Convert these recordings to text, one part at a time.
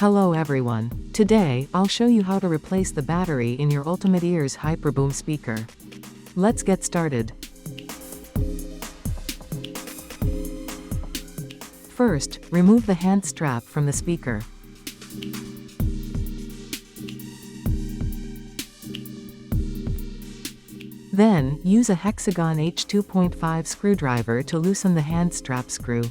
Hello everyone. Today, I'll show you how to replace the battery in your Ultimate Ears Hyperboom speaker. Let's get started. First, remove the hand strap from the speaker. Then, use a hexagon H2.5 screwdriver to loosen the hand strap screw.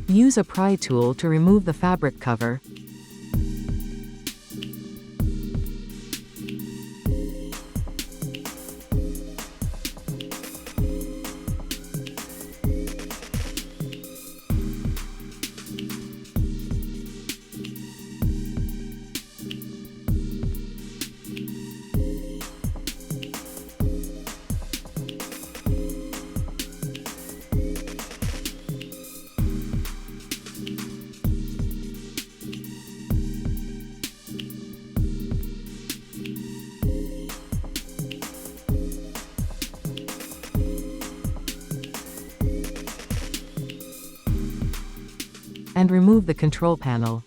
Use a pry tool to remove the fabric cover. And remove the control panel.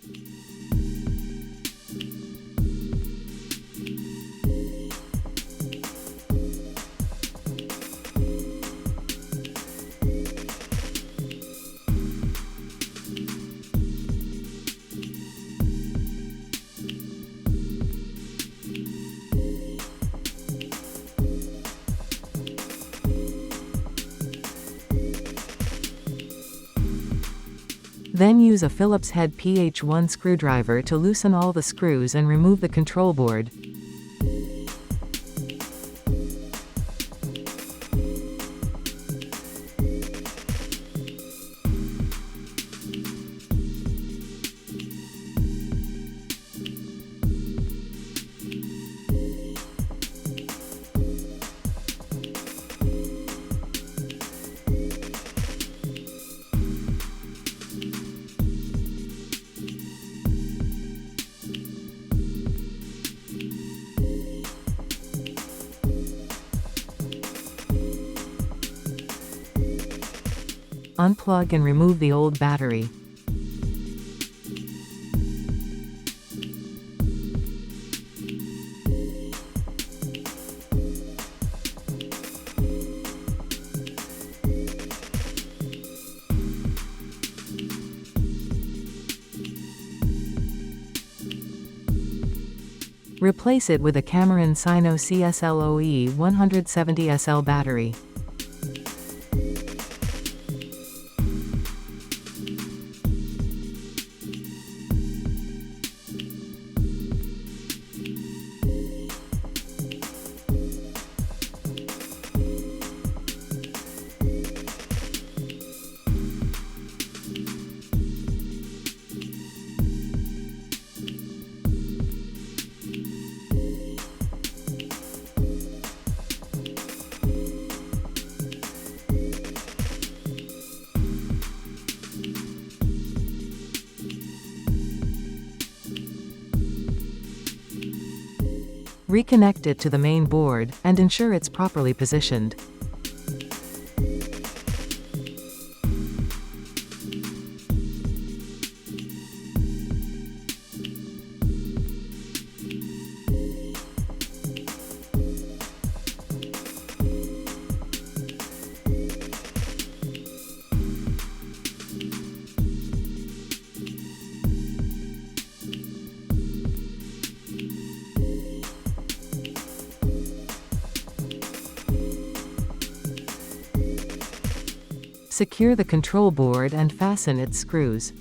Then use a Phillips head PH1 screwdriver to loosen all the screws and remove the control board. Unplug and remove the old battery. Replace it with a Cameron Sino CS-LOE170SL battery. Reconnect it to the main board, and ensure it's properly positioned. Secure the control board and fasten its screws.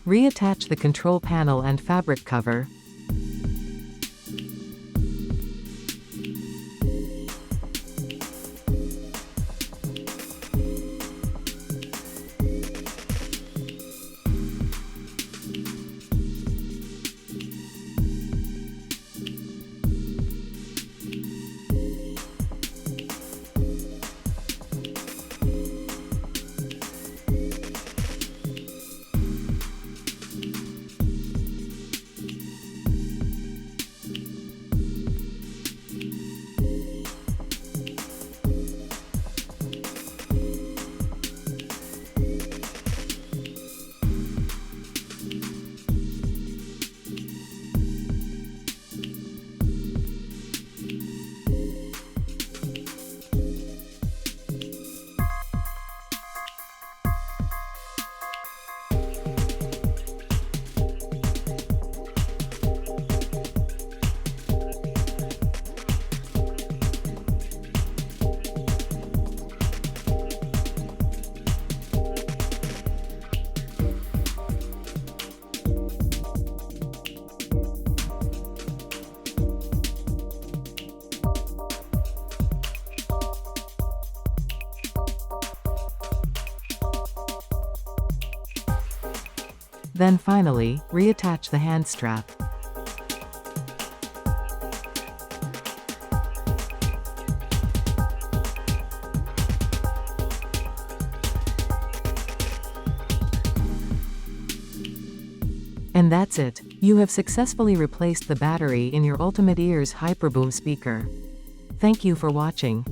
Reattach the control panel and fabric cover. Then finally, reattach the hand strap. And that's it. You have successfully replaced the battery in your Ultimate Ears Hyperboom speaker. Thank you for watching.